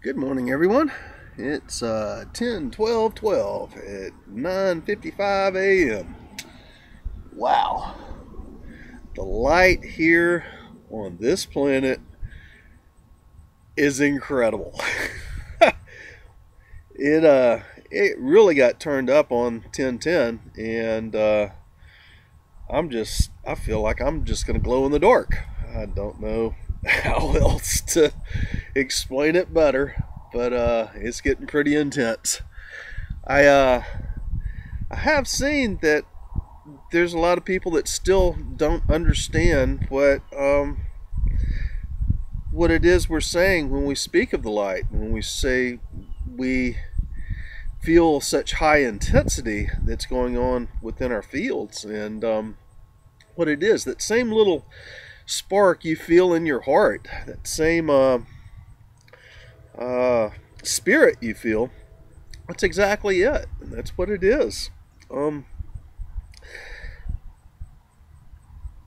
Good morning, everyone. It's 10:12 at 9:55 a.m. Wow, the light here on this planet is incredible. It really got turned up on 10:10, and I feel like I'm just gonna glow in the dark. I don't know how else to explain it better, but it's getting pretty intense. I uh, I have seen that there's a lot of people that still don't understand what it is we're saying when we speak of the light. When we say we feel such high intensity that's going on within our fields, and what it is, that same little spark you feel in your heart, that same spirit you feel, that's exactly it. And that's what it is.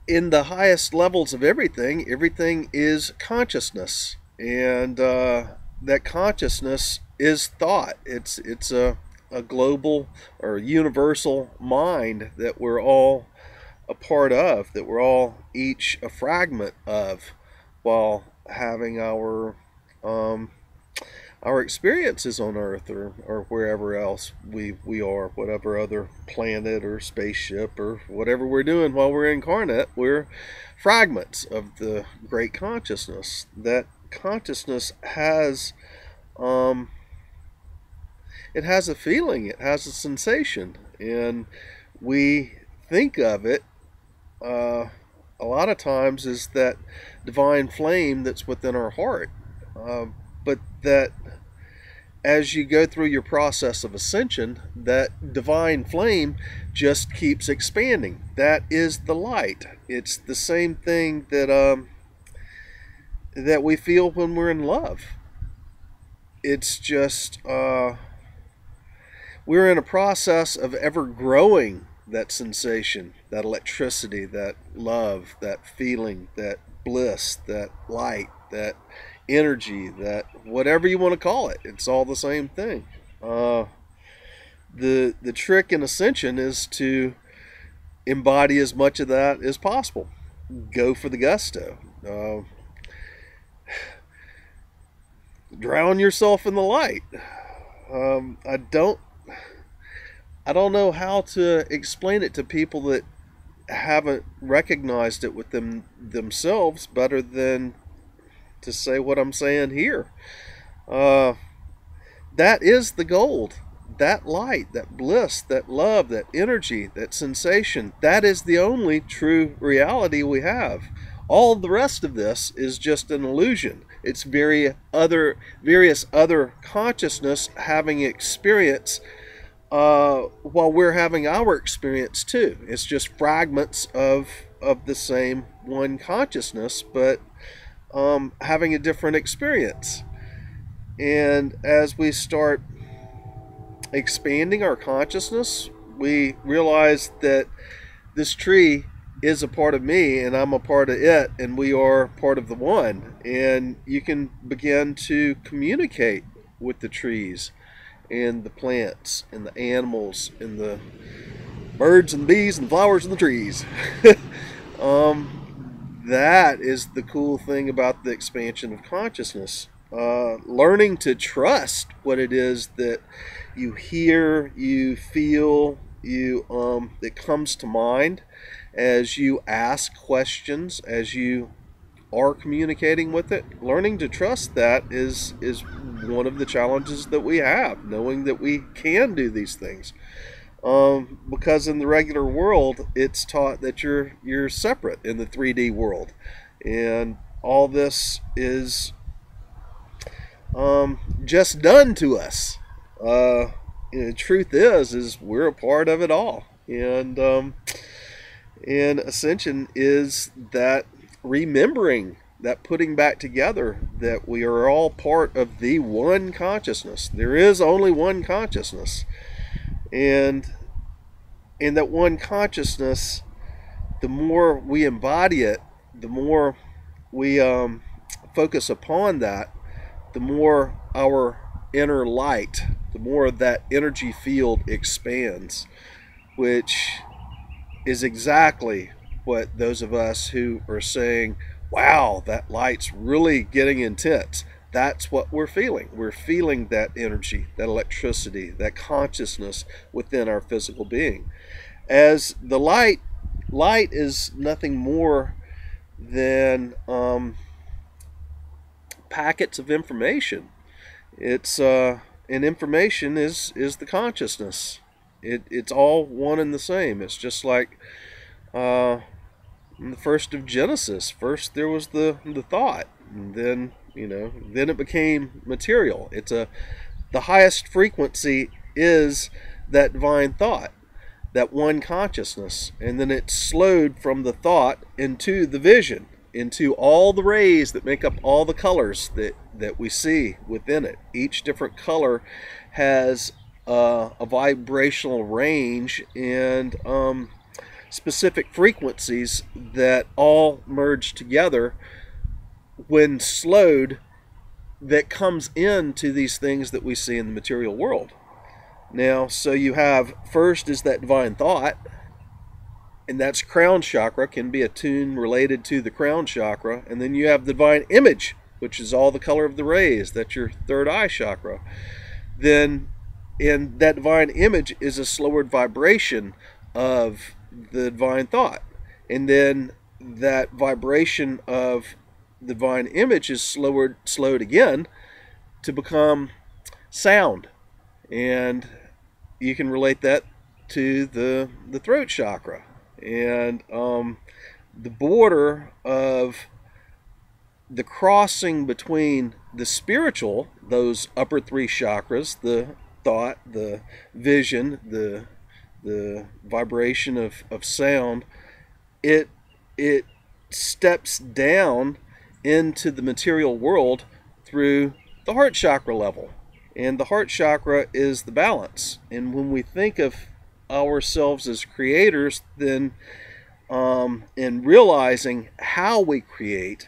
In the highest levels of everything is consciousness. And that consciousness is thought. It's a global or universal mind that we're all a part of, that we're all each a fragment of, while having our experiences on Earth, or wherever else we are, whatever other planet or spaceship or whatever we're doing while we're incarnate. We're fragments of the great consciousness. That consciousness has it has a feeling, it has a sensation, and we think of it a lot of times as that divine flame that's within our heart. But that as you go through your process of ascension, that divine flame just keeps expanding. That is the light. It's the same thing that we feel when we're in love. It's just we're in a process of ever growing that sensation, that electricity, that love, that feeling, that bliss, that light, that energy, that whatever you want to call it. It's all the same thing. The trick in ascension is to embody as much of that as possible. Go for the gusto. Drown yourself in the light. I don't know how to explain it to people that haven't recognized it with themselves better than to say what I'm saying here. That is the gold. That light, that bliss, that love, that energy, that sensation, that is the only true reality we have. All the rest of this is just an illusion. It's various other consciousness having experience while we're having our experience too. It's just fragments of the same one consciousness, but having a different experience. And as we start expanding our consciousness, we realize that this tree is a part of me and I'm a part of it, and we are part of the one. And you can begin to communicate with the trees and the plants and the animals and the birds and bees and flowers and the trees. That is the cool thing about the expansion of consciousness. Learning to trust what it is that you hear, you feel, that comes to mind as you ask questions, as you are communicating with it. Learning to trust that is one of the challenges that we have, knowing that we can do these things. Because in the regular world, it's taught that you're separate in the 3D world, and all this is just done to us. The truth is we're a part of it all, and ascension is that remembering, that putting back together that we are all part of the one consciousness. There is only one consciousness. And in that one consciousness, the more we embody it, the more we focus upon that, the more our inner light, the more that energy field expands, which is exactly what those of us who are saying, wow, that light's really getting intense. That's what we're feeling. We're feeling that energy, that electricity, that consciousness within our physical being. As the light is nothing more than packets of information. It's and information is the consciousness. It's all one and the same. It's just like in the first of Genesis. First there was the thought, and then then it became material. The highest frequency is that divine thought, that one consciousness, and then it slowed from the thought into the vision, into all the rays that make up all the colors that we see within it. Each different color has a vibrational range and specific frequencies that all merge together when slowed, that comes into these things that we see in the material world. Now, so you have, first is that divine thought, and that's crown chakra, can be a tune related to the crown chakra. And then you have the divine image, which is all the color of the rays. That's your third eye chakra. Then in that divine image is a slower vibration of the divine thought. And then that vibration of the divine image is slowed again to become sound. And you can relate that to the throat chakra. And the border of the crossing between the spiritual, those upper three chakras, the thought, the vision, the vibration of sound, it steps down into the material world through the heart chakra level. And the heart chakra is the balance. And when we think of ourselves as creators, then in realizing how we create,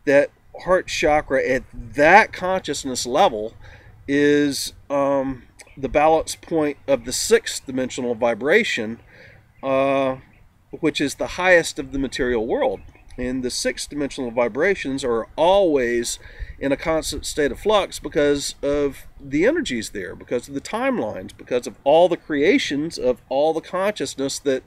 that heart chakra at that consciousness level is the balance point of the sixth dimensional vibration, which is the highest of the material world. And the sixth dimensional vibrations are always in a constant state of flux because of the energies there, because of the timelines, because of all the creations of all the consciousness that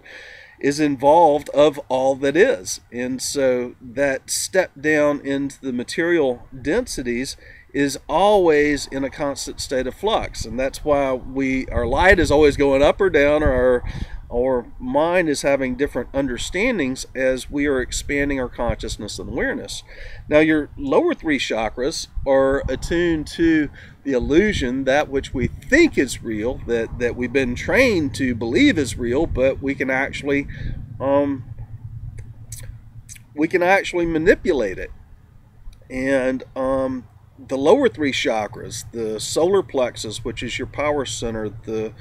is involved of all that is. And so that step down into the material densities is always in a constant state of flux. And that's why our light is always going up or down, or our mind is having different understandings as we are expanding our consciousness and awareness. Now, your lower three chakras are attuned to the illusion, that which we think is real, that we've been trained to believe is real, but we can actually manipulate it. And the lower three chakras, the solar plexus, which is your power center, the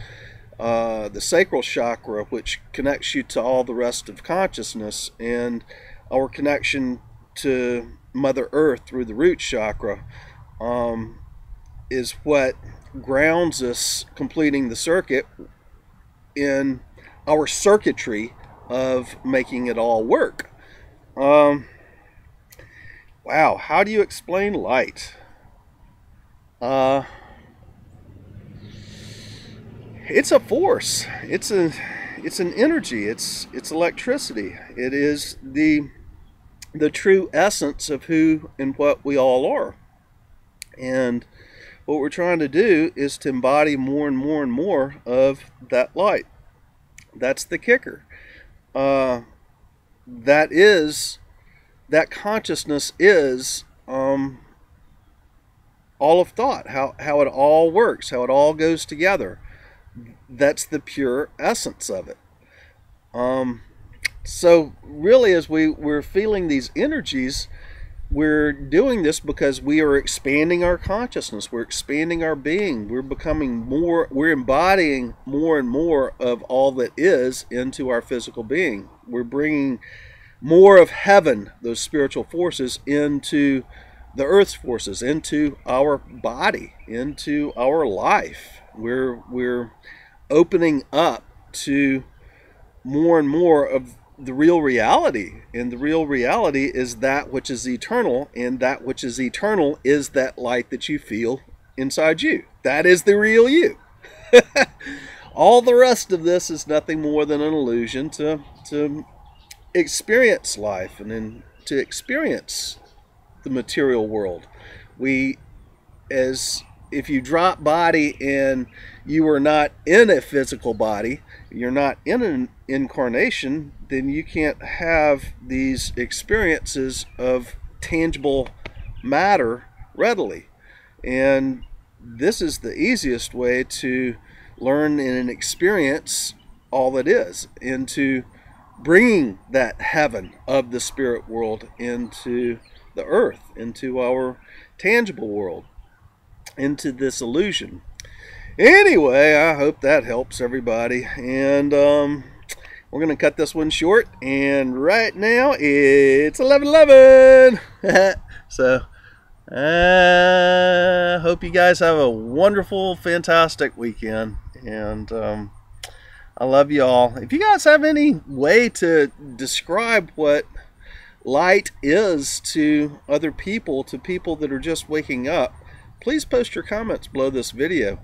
sacral chakra, which connects you to all the rest of consciousness, and our connection to Mother Earth through the root chakra, is what grounds us, completing the circuit in our circuitry of making it all work. Wow, how do you explain light? It's a force. It's an energy. It's electricity. It is the true essence of who and what we all are. And what we're trying to do is to embody more and more and more of that light. That's the kicker. That consciousness is all of thought, how it all works, how it all goes together. That's the pure essence of it. So really, as we're feeling these energies, we're doing this because we are expanding our consciousness. We're expanding our being. We're becoming more, we're embodying more and more of all that is into our physical being. We're bringing more of heaven, those spiritual forces, into the earth's forces into our body, into our life. We're opening up to more and more of the real reality, and the real reality is that which is eternal, and that which is eternal is that light that you feel inside you. That is the real you. All the rest of this is nothing more than an illusion to experience life and then to experience the material world. As if you drop body and you are not in a physical body, you're not in an incarnation, then you can't have these experiences of tangible matter readily. And this is the easiest way to learn and experience all that is, into bringing that heaven of the spirit world into the earth, into our tangible world, into this illusion. Anyway, I hope that helps everybody, and we're going to cut this one short, and right now it's 11:11. So I hope you guys have a wonderful, fantastic weekend, and I love you all. If you guys have any way to describe what light is to other people, to people that are just waking up, please post your comments below this video.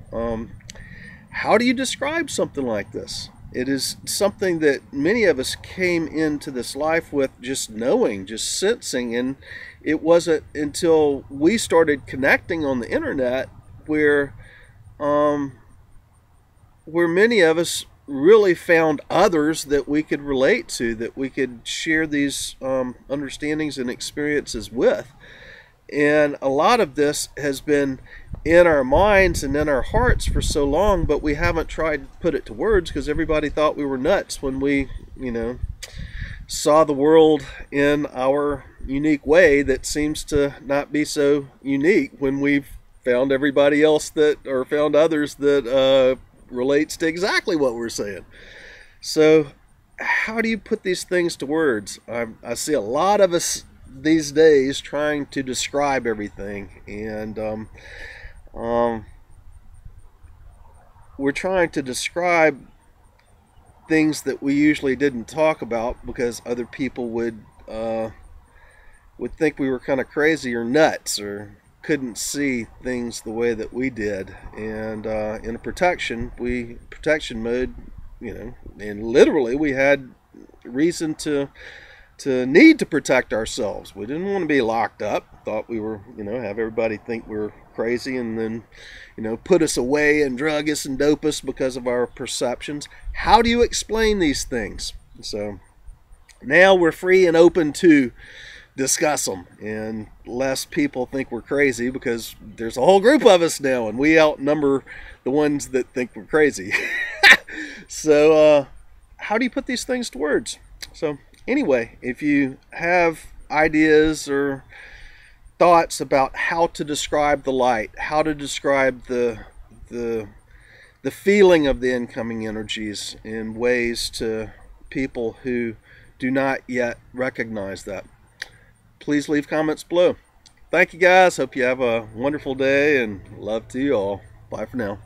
How do you describe something like this? It is something that many of us came into this life with just knowing, just sensing, and it wasn't until we started connecting on the internet where many of us really found others that we could relate to, that we could share these understandings and experiences with. And a lot of this has been in our minds and in our hearts for so long, but we haven't tried to put it to words because everybody thought we were nuts when we, saw the world in our unique way that seems to not be so unique when we've found everybody else or found others that relates to exactly what we're saying. So how do you put these things to words? I see a lot of us these days trying to describe everything, and we're trying to describe things that we usually didn't talk about because other people would think we were kind of crazy or nuts or couldn't see things the way that we did. And in a protection mode, and literally we had reason to need to protect ourselves. We didn't want to be locked up. Thought we were, have everybody think we're crazy and then, put us away and drug us and dope us because of our perceptions. How do you explain these things? So now we're free and open to discuss them, and less people think we're crazy because there's a whole group of us now and we outnumber the ones that think we're crazy. So how do you put these things to words? So anyway, if you have ideas or thoughts about how to describe the light, how to describe the feeling of the incoming energies in ways to people who do not yet recognize that, please leave comments below. Thank you guys. Hope you have a wonderful day, and love to you all. Bye for now.